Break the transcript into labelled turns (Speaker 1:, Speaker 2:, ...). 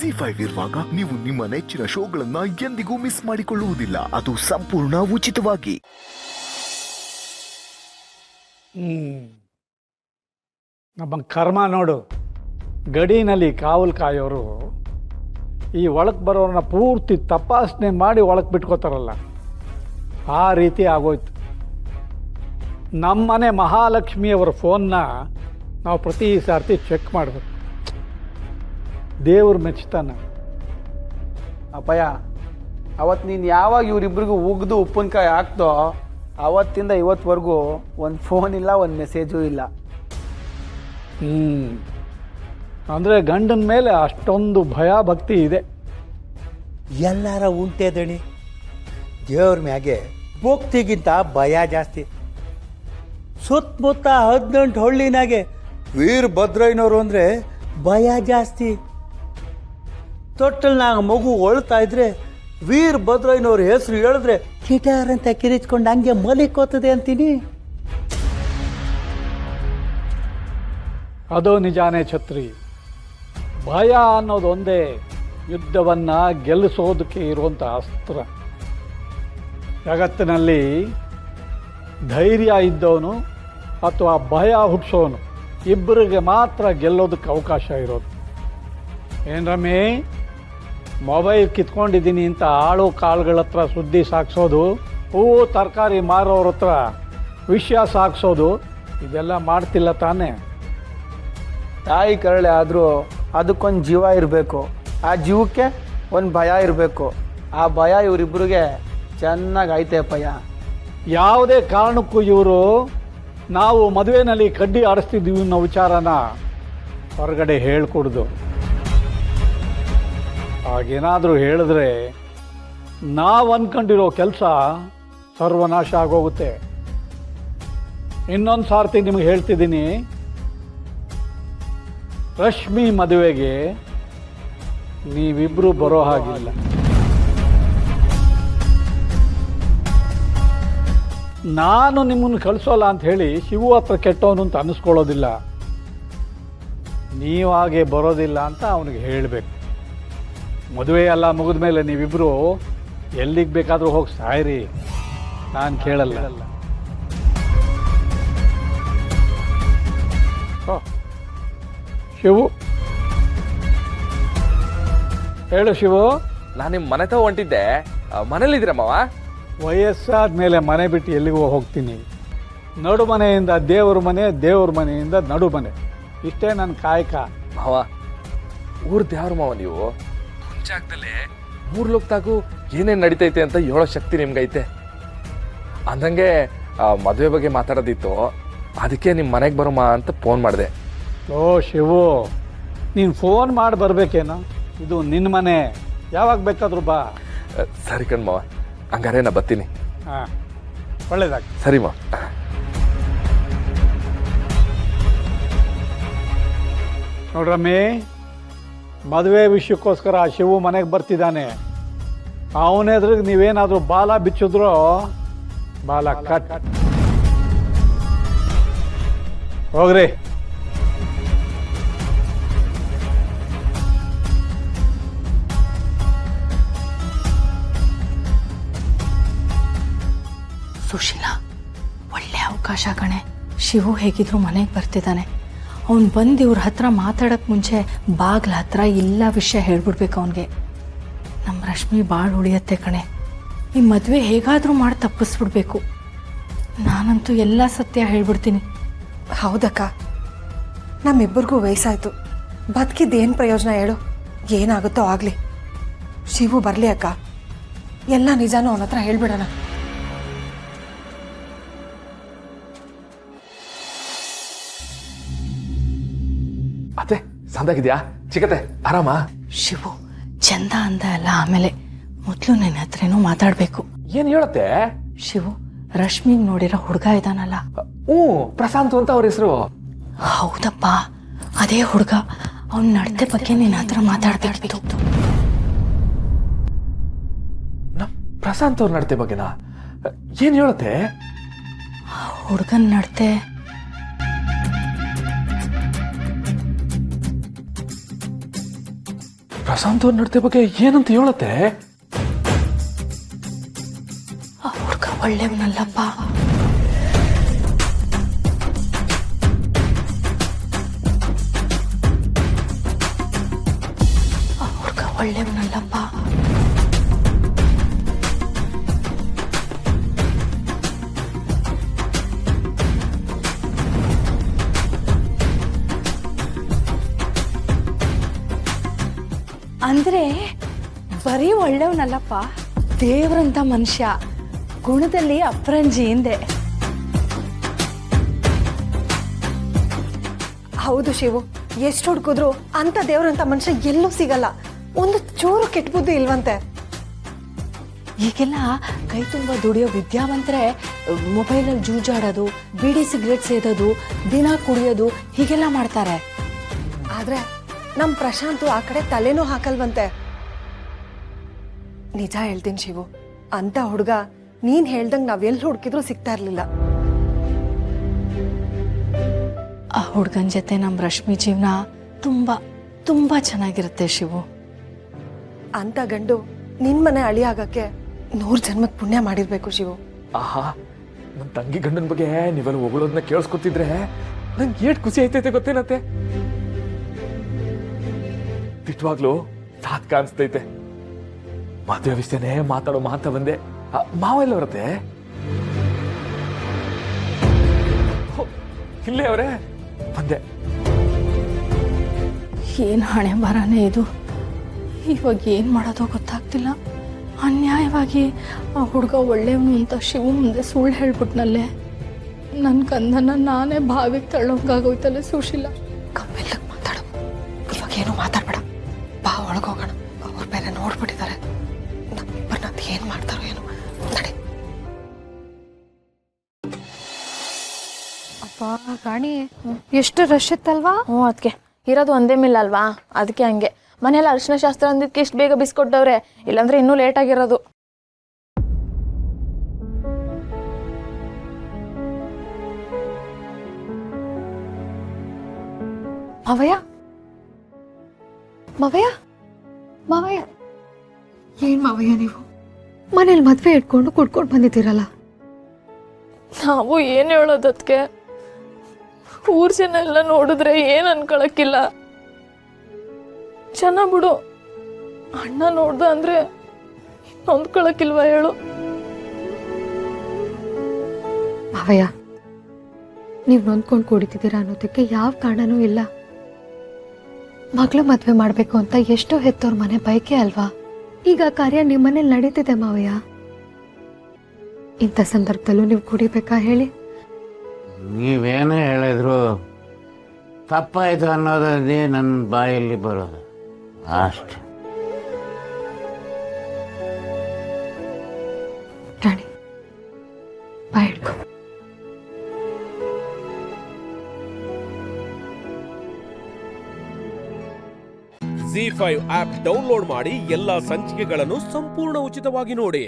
Speaker 1: ZEE5 ಇರುವಾಗ ನೀವು ನಿಮ್ಮ ನೆಚ್ಚಿನ ಶೋಗಳನ್ನ ಎಂದಿಗೂ ಮಿಸ್ ಮಾಡಿಕೊಳ್ಳುವುದಿಲ್ಲ. ಅದು ಸಂಪೂರ್ಣ ಉಚಿತವಾಗಿ.
Speaker 2: ನಮ್ಮ ಕರ್ಮ ನೋಡು. ಗಡಿನಲ್ಲಿ ಕಾವಲು ಕಾಯೋರು ಈ ಒಳಕ್ಕೆ ಬರೋರನ್ನ ಪೂರ್ತಿ ತಪಾಸಣೆ ಮಾಡಿ ಒಳಗೆ ಬಿಟ್ಕೋತಾರಲ್ಲ, ಆ ರೀತಿ ಆಗೋಯ್ತು. ನಮ್ಮನೆ ಮಹಾಲಕ್ಷ್ಮಿಯವರ ಫೋನ್ನ ನಾವು ಪ್ರತಿ ಸಾರ್ತಿ ಚೆಕ್ ಮಾಡಬೇಕು. ದೇವ್ರು ಮೆಚ್ತಾನ.
Speaker 3: ಅಪ್ಪಯ್ಯ, ಅವತ್ತು ನೀನು ಯಾವಾಗ ಇವರಿಬ್ರಿಗೂ ಉಗ್ದು ಉಪ್ಪಿನಕಾಯಿ ಹಾಕ್ದೋ ಅವತ್ತಿಂದ ಇವತ್ತುವರೆಗೂ ಒಂದು ಫೋನ್ ಇಲ್ಲ, ಒಂದು ಮೆಸೇಜು ಇಲ್ಲ.
Speaker 2: ಅಂದರೆ ಗಂಡನ ಮೇಲೆ ಅಷ್ಟೊಂದು ಭಯ ಭಕ್ತಿ ಇದೆ.
Speaker 4: ಎಲ್ಲಾರ ಉಂಟೆ ದಣಿ, ದೇವ್ರ ಮ್ಯಾಗೆ ಭಕ್ತಿಗಿಂತ ಭಯ ಜಾಸ್ತಿ. ಸುತ್ತಮುತ್ತ 18 ಹಳ್ಳಿನಾಗೆ ವೀರಭದ್ರಯ್ಯನವರು ಅಂದರೆ ಭಯ ಜಾಸ್ತಿ. ತೊಟ್ಟಲ್ನಾಗ ಮಗು ಒಳ್ತಾ ಇದ್ರೆ ವೀರಭದ್ರಯ್ಯನವ್ರ ಹೆಸರು ಹೇಳಿದ್ರೆ ಕಿಟಾರ್ ಅಂತ ಕಿರಿಚ್ಕೊಂಡು ಹಂಗೆ ಮಲಿಕೋತದೆ ಅಂತೀನಿ.
Speaker 2: ಅದು ನಿಜಾನೇ ಛತ್ರಿ. ಭಯ ಅನ್ನೋದೊಂದೇ ಯುದ್ಧವನ್ನು ಗೆಲ್ಲಿಸೋದಕ್ಕೆ ಇರುವಂಥ ಅಸ್ತ್ರ. ಜಗತ್ತಿನಲ್ಲಿ ಧೈರ್ಯ ಇದ್ದವನು ಅಥವಾ ಭಯ ಹುಟ್ಟಿಸೋನು ಇಬ್ಬರಿಗೆ ಮಾತ್ರ ಗೆಲ್ಲೋದಕ್ಕೆ ಅವಕಾಶ ಇರೋದು. ಏನು ರಮೇ, ಮೊಬೈಲ್ ಕಿತ್ಕೊಂಡಿದ್ದೀನಿ ಅಂತ ಆಳು ಕಾಳುಗಳ ಹತ್ರ ಸುದ್ದಿ ಸಾಗಿಸೋದು, ಹೂವು ತರಕಾರಿ ಮಾರೋರ ಹತ್ರ ವಿಷಯ ಸಾಗಿಸೋದು, ಇದೆಲ್ಲ ಮಾಡ್ತಿಲ್ಲ ತಾನೇ?
Speaker 3: ತಾಯಿ ಕರಳೆ ಆದರೂ ಅದಕ್ಕೊಂದು ಜೀವ ಇರಬೇಕು, ಆ ಜೀವಕ್ಕೆ ಒಂದು ಭಯ ಇರಬೇಕು. ಆ ಭಯ ಇವರಿಬ್ರಿಗೆ ಚೆನ್ನಾಗಿ ಐತೆ ಅಪ್ಪಯ್ಯ.
Speaker 2: ಯಾವುದೇ ಕಾರಣಕ್ಕೂ ಇವರು ನಾವು ಮದುವೆನಲ್ಲಿ ಕಡ್ಡಿ ಆಡಿಸ್ತಿದ್ದೀವಿ ಅನ್ನೋ ವಿಚಾರನ ಹೊರಗಡೆ ಹೇಳ್ಕೊಡ್ದು. ಹಾಗೇನಾದರೂ ಹೇಳಿದ್ರೆ ನಾವು ಅಂದ್ಕೊಂಡಿರೋ ಕೆಲಸ ಸರ್ವನಾಶ ಆಗೋಗುತ್ತೆ. ಇನ್ನೊಂದು ಸಾರ್ತಿ ನಿಮಗೆ ಹೇಳ್ತಿದ್ದೀನಿ, ರಶ್ಮಿ ಮದುವೆಗೆ ನೀವಿಬ್ಬರು ಬರೋ ಹಾಗಿಲ್ಲ. ನಾನು ನಿಮ್ಮನ್ನು ಕಳಿಸೋಲ್ಲ ಅಂತ ಹೇಳಿ ಶಿವು ಹತ್ರ ಕೆಟ್ಟವನು ಅಂತ ಅನ್ನಿಸ್ಕೊಳ್ಳೋದಿಲ್ಲ. ನೀವಾಗೆ ಬರೋದಿಲ್ಲ ಅಂತ ಅವನಿಗೆ ಹೇಳಬೇಕು. ಮದುವೆ ಎಲ್ಲ ಮುಗಿದ ಮೇಲೆ ನೀವಿಬ್ಬರು ಎಲ್ಲಿಗೆ ಬೇಕಾದರೂ ಹೋಗಿ ಸಾಯಿರಿ, ನಾನು ಕೇಳಲ್ಲ. ಶಿವು, ಹೇಳು ಶಿವು.
Speaker 5: ನಾನು ನಿಮ್ಮ ಮನೆ ತಗೋ ಹೊಂಟಿದ್ದೆ, ಮನೇಲಿದ್ದೀರ ಮಾವ?
Speaker 2: ವಯಸ್ಸಾದ ಮೇಲೆ ಮನೆ ಬಿಟ್ಟು ಎಲ್ಲಿಗೂ ಹೋಗ್ತೀನಿ. ನಡು ಮನೆಯಿಂದ ದೇವ್ರ ಮನೆ, ದೇವ್ರ ಮನೆಯಿಂದ ನಡು ಮನೆ, ಇಷ್ಟೇ ನನ್ನ ಕಾಯಕ.
Speaker 5: ಮಾವ, ಊರ್ದು ಯಾರು ಮಾವ ನೀವು? ಮುಂಚಾಕ್ದಲ್ಲೇ 3 ಲೋಕದಾಗೂ ಏನೇನು ನಡೀತೈತೆ ಅಂತ ಹೇಳೋ ಶಕ್ತಿ ನಿಮ್ಗೈತೆ. ಅಂದಂಗೆ ಮದುವೆ ಬಗ್ಗೆ ಮಾತಾಡೋದಿತ್ತು, ಅದಕ್ಕೆ ನಿಮ್ಮ ಮನೆಗೆ ಬರೋಮಾ ಅಂತ ಫೋನ್ ಮಾಡಿದೆ.
Speaker 2: ಓ ಶಿವು, ನೀನು ಫೋನ್ ಮಾಡಿ ಬರಬೇಕೇನೋ? ಇದು ನಿನ್ನ ಮನೆ, ಯಾವಾಗ ಬೇಕಾದರೂ ಬಾ.
Speaker 5: ಸರಿ ಕಣ್ ಮಾವ, ಹಂಗಾರೆ ನಾ ಬರ್ತೀನಿ.
Speaker 2: ಹಾಂ, ಒಳ್ಳೇದಾಗಿ.
Speaker 5: ಸರಿ ಮಾವ.
Speaker 2: ನೋಡ್ರಮ್ಮಿ, ಮದುವೆ ವಿಷಯಕ್ಕೋಸ್ಕರ ಶಿವು ಮನೆಗೆ ಬರ್ತಿದ್ದಾನೆ. ಅವನೆದ್ರಿಗೆ ನೀವೇನಾದರೂ ಬಾಲ ಬಿಚ್ಚಿದ್ರೋ ಬಾಲ ಕಟ್. ಹೋಗ್ರಿ.
Speaker 6: ಸುಶೀಲಾ, ಒಳ್ಳೆ ಅವಕಾಶ ಕಣೆ. ಶಿವು ಹೇಗಿದ್ರು ಮನೆಗೆ ಬರ್ತಿದ್ದಾನೆ. ಅವ್ನು ಬಂದು ಇವ್ರ ಹತ್ರ ಮಾತಾಡೋಕ್ಕೆ ಮುಂಚೆ ಬಾಗ್ಲ ಹತ್ರ ಎಲ್ಲ ವಿಷಯ ಹೇಳ್ಬಿಡ್ಬೇಕು ಅವನಿಗೆ. ನಮ್ಮ ರಶ್ಮಿ ಭಾಳ ಉಳಿಯತ್ತೆ ಕಣೆ. ಈ ಮದುವೆ ಹೇಗಾದರೂ ಮಾಡಿ ತಪ್ಪಿಸ್ಬಿಡ್ಬೇಕು. ನಾನಂತೂ ಎಲ್ಲ ಸತ್ಯ ಹೇಳ್ಬಿಡ್ತೀನಿ.
Speaker 7: ಹೌದಕ್ಕ, ನಮ್ಮಿಬ್ಬರಿಗೂ ವಯಸ್ಸಾಯ್ತು. ಬದುಕಿದ್ದೇನು ಪ್ರಯೋಜನ ಹೇಳು? ಏನಾಗುತ್ತೋ ಆಗಲಿ. ಶಿವು ಬರಲಿ ಅಕ್ಕ, ಎಲ್ಲ ನಿಜಾನು ಅವನ ಹತ್ರ ಹೇಳ್ಬಿಡೋಣ.
Speaker 5: ಅತ್ತೆ, ಸಂದಾಗಿದ್ಯಾ? ಚಿಕ್ಕತ್ತೆ ಆರಾಮ?
Speaker 6: ಶಿವು, ಚಂದ ಅಂದ ಅಲ್ಲ, ಆಮೇಲೆ ಮೊದಲು ನಿನ್ನ ಹತ್ರನೂ ಮಾತಾಡಬೇಕು.
Speaker 5: ಏನು ಹೇಳತ್ತೆ?
Speaker 6: ಶಿವು, ರಶ್ಮಿಗೆ ನೋಡಿರೋ ಹುಡುಗ ಇದಾನಲ್ಲ?
Speaker 5: ಪ್ರಶಾಂತ್ ಅಂತ ಅವ್ರ ಹೆಸರು.
Speaker 6: ಹೌದಪ್ಪ, ಅದೇ ಹುಡುಗ. ಅವ್ನ ನಡತೆ ಬಗ್ಗೆ ನಿನ್ನ ಹತ್ರ ಮಾತಾಡ್ಬೇಕಿತ್ತು.
Speaker 5: ಪ್ರಶಾಂತ್ ಅವ್ರ ನಡತೆ ಬಗ್ಗೆನಾ? ಏನು ಹೇಳತ್ತೆ?
Speaker 6: ಹುಡುಗನ ನಡತೆ
Speaker 5: ಪ್ರಶಾಂತ್ ಅವ್ರ ನಡತೆ ಬಗ್ಗೆ ಏನಂತ ಹೇಳತ್ತೆ?
Speaker 6: ಆ ಹುಡುಗ ಒಳ್ಳೆಯವನಲ್ಲಪ್ಪ. ಆ ಹುಡುಗ ಒಳ್ಳೆಯವನಲ್ಲಪ್ಪ. ಅಂದ್ರೆ ಬರೀ ಒಳ್ಳೆಯವನಲ್ಲಪ್ಪ, ದೇವ್ರಂತ ಮನುಷ್ಯ, ಗುಣದಲ್ಲಿ ಅಪ್ರಂಜಿ ಹಿಂದೆ.
Speaker 7: ಹೌದು ಶಿವು, ಎಷ್ಟು ಹುಡುಕಿದ್ರು ಅಂತ ದೇವ್ರಂತ ಮನುಷ್ಯ ಎಲ್ಲೂ ಸಿಗಲ್ಲ. ಒಂದು ಚೂರು ಕೆಟ್ಟ ಬುದ್ಧಿ ಇಲ್ವಂತೆ.
Speaker 6: ಈಗೆಲ್ಲ ಕೈ ತುಂಬ ದುಡಿಯೋ ವಿದ್ಯಾವಂತರೆ ಮೊಬೈಲಲ್ಲಿ ಜೂಜಾಡೋದು, ಬೀಡಿ ಸಿಗರೇಟ್ ಸೇದೋದು, ದಿನ ಕುಡಿಯೋದು ಹೀಗೆಲ್ಲ ಮಾಡ್ತಾರೆ.
Speaker 7: ಆದ್ರೆ ನಮ್ ಪ್ರಶಾಂತು ಆ ಕಡೆ ತಲೆನೂ ಹಾಕಲ್ವಂತೆ. ನಿಜ ಹೇಳ್ತೀನಿ ಶಿವು, ಅಂತ ಹುಡುಗ ನೀನ್ ಹೇಳ್ದಂಗ್ ನಾವ್ ಎಲ್ಲಿ ಹುಡುಕಿದ್ರು ಸಿಗ್ತಾ ಇರ್ಲಿಲ್ಲ.
Speaker 6: ಆ ಹುಡುಗನ ಜೊತೆ ನಮ್ಮ ರಶ್ಮಿ ಜೀವನ ತುಂಬಾ ತುಂಬಾ ಚೆನ್ನಾಗಿರುತ್ತೆ ಶಿವು.
Speaker 7: ಅಂತ ಗಂಡು ನಿನ್ ಮನೆ ಅಳಿ ಆಗಕ್ಕೆ 100 ಜನ್ಮಕ್ ಪುಣ್ಯ ಮಾಡಿರ್ಬೇಕು ಶಿವು.
Speaker 5: ಆಹಾ, ನನ್ನ ತಂಗಿ ಗಂಡನ ಬಗ್ಗೆ ನೀವೆಲ್ಲ ಹೊಗಳೋದನ್ನ ಕೇಳಿಸ್ಕೊತಿದ್ರೆ ನಂಗೆ ಏಟ್ ಖುಷಿ ಆಯ್ತೈತೆ ಗೊತ್ತೇನತ್ತೆ? ತಿಟ್ವಾಗ್ಲೂ ಸಾತ್ಕ ಅನ್ಸ್ತೈತೆ. ಮದುವೆ ವಿಷಯನೇ ಮಾತಾಡೋ ಮಾತಾ ಬಂದೆ. ಮಾವ ಎಲ್ಲ ಬರತ್ತೆ? ಇಲ್ಲೇ ಅವ್ರೆ ಬಂದೆ.
Speaker 6: ಏನು ಹಣೆ ಬರನೇ ಇದು. ಇವಾಗ ಏನು ಮಾಡೋದೋ ಗೊತ್ತಾಗ್ತಿಲ್ಲ. ಅನ್ಯಾಯವಾಗಿ ಆ ಹುಡುಗ ಒಳ್ಳೆಯವನು ಅಂತ ಶಿವು ಮುಂದೆ ಸುಳ್ಳು ಹೇಳ್ಬಿಟ್ನಲ್ಲೇ. ನನ್ನ ಕಂದನ ನಾನೇ ಬಾವಿಗೆ ತಳ್ಳೋಂಗಾಗೋಯ್ತಲ್ಲೇ ಸುಶೀಲ.
Speaker 7: ಕಮ್ಮೆಲ್ಲಕ್ ಮಾತಾಡು, ಇವಾಗ ಏನು ಮಾತಾಡ್ಬೇಡ. ಬಾ ಒಳಗೋಗೋಣ, ಅವ್ರ ಬೇರೆ ನೋಡ್ಬಿಟ್ಟಿದ್ದಾರೆ. ನಮ್ಮಿಬ್ಬರನ್ನ ಏನ್ ಮಾಡ್ತಾರೋ ಏನು. ನಡಿ.
Speaker 8: ಅಪ್ಪ ರಾಣಿ, ಎಷ್ಟು ರಶ್ ಇತ್ತಲ್ವಾ?
Speaker 9: ಅದಕ್ಕೆ ಇರೋದು ಒಂದೇ ಮಿಲ್ ಅಲ್ವಾ, ಅದಕ್ಕೆ ಹಂಗೆ. ಮನೆಯಲ್ಲ ಅರಿಶಿನ ಶಾಸ್ತ್ರ ಅಂದಿದ್ದಕ್ಕೆ ಇಷ್ಟು ಬೇಗ ಬಿಸ್ಕೊಟ್ಟವ್ರೆ, ಇಲ್ಲಾಂದ್ರೆ ಇನ್ನೂ ಲೇಟ್ ಆಗಿರೋದು.
Speaker 8: ಮಾವಯ್ಯ, ಮಾವಯ್ಯ, ಮಾವಯ್ಯ, ಏನ್ ಮಾವಯ್ಯ ನೀವು ಮನೇಲಿ ಮದ್ವೆ ಇಟ್ಕೊಂಡು ಕುಡ್ಕೊಂಡು ಬಂದಿದ್ದೀರಲ್ಲ?
Speaker 9: ನಾವು ಏನು ಹೇಳೋದಕ್ಕೆ, ಊರ್ ಜನ ಎಲ್ಲ ನೋಡಿದ್ರೆ ಏನು ಅನ್ಕೊಳಕ್ಕಿಲ್ಲ. ಜನ ಬಿಡು, ಅಣ್ಣ ನೋಡ್ದ ಅಂದ್ರೆ ಹೊಂದ್ಕೊಳಕ್ಕಿಲ್ವಾ ಹೇಳು?
Speaker 8: ಮಾವಯ್ಯ, ನೀವು ನೊಂದ್ಕೊಂಡು ಕುಡಿತಿದ್ದೀರಾ ಅನ್ನೋದಕ್ಕೆ ಯಾವ ಕಾರಣನೂ ಇಲ್ಲ. ಮಗಳು ಮದ್ವೆ ಮಾಡ್ಬೇಕು ಅಂತ ಎಷ್ಟೋ ಹೆತ್ತೋರ್ ಮನೆ ಬಯಕೆ ಅಲ್ವಾ? ಈಗ ಕಾರ್ಯ ನಿಮ್ಮನೇಲಿ ನಡೀತಿದೆ ಮಾವಯ್ಯ. ಇಂಥ ಸಂದರ್ಭದಲ್ಲೂ ನೀವು ಕುಡಿಬೇಕಾ ಹೇಳಿ?
Speaker 10: ನೀವೇನೇ ಹೇಳಿದ್ರು ತಪ್ಪಾಯ್ತು ಅನ್ನೋದೇ ನನ್ನ ಬಾಯಲ್ಲಿ ಬರೋದು ಅಷ್ಟೆ.
Speaker 8: ರಾಣಿ, ಬಾಯ್ ಹಿಡ್ಕೊ.
Speaker 11: ZEE5 ಆಪ್ ಡೌನ್ಲೋಡ್ ಮಾಡಿ ಎಲ್ಲಾ ಸಂಚಿಕೆಗಳನ್ನು ಸಂಪೂರ್ಣ ಉಚಿತವಾಗಿ ನೋಡಿ.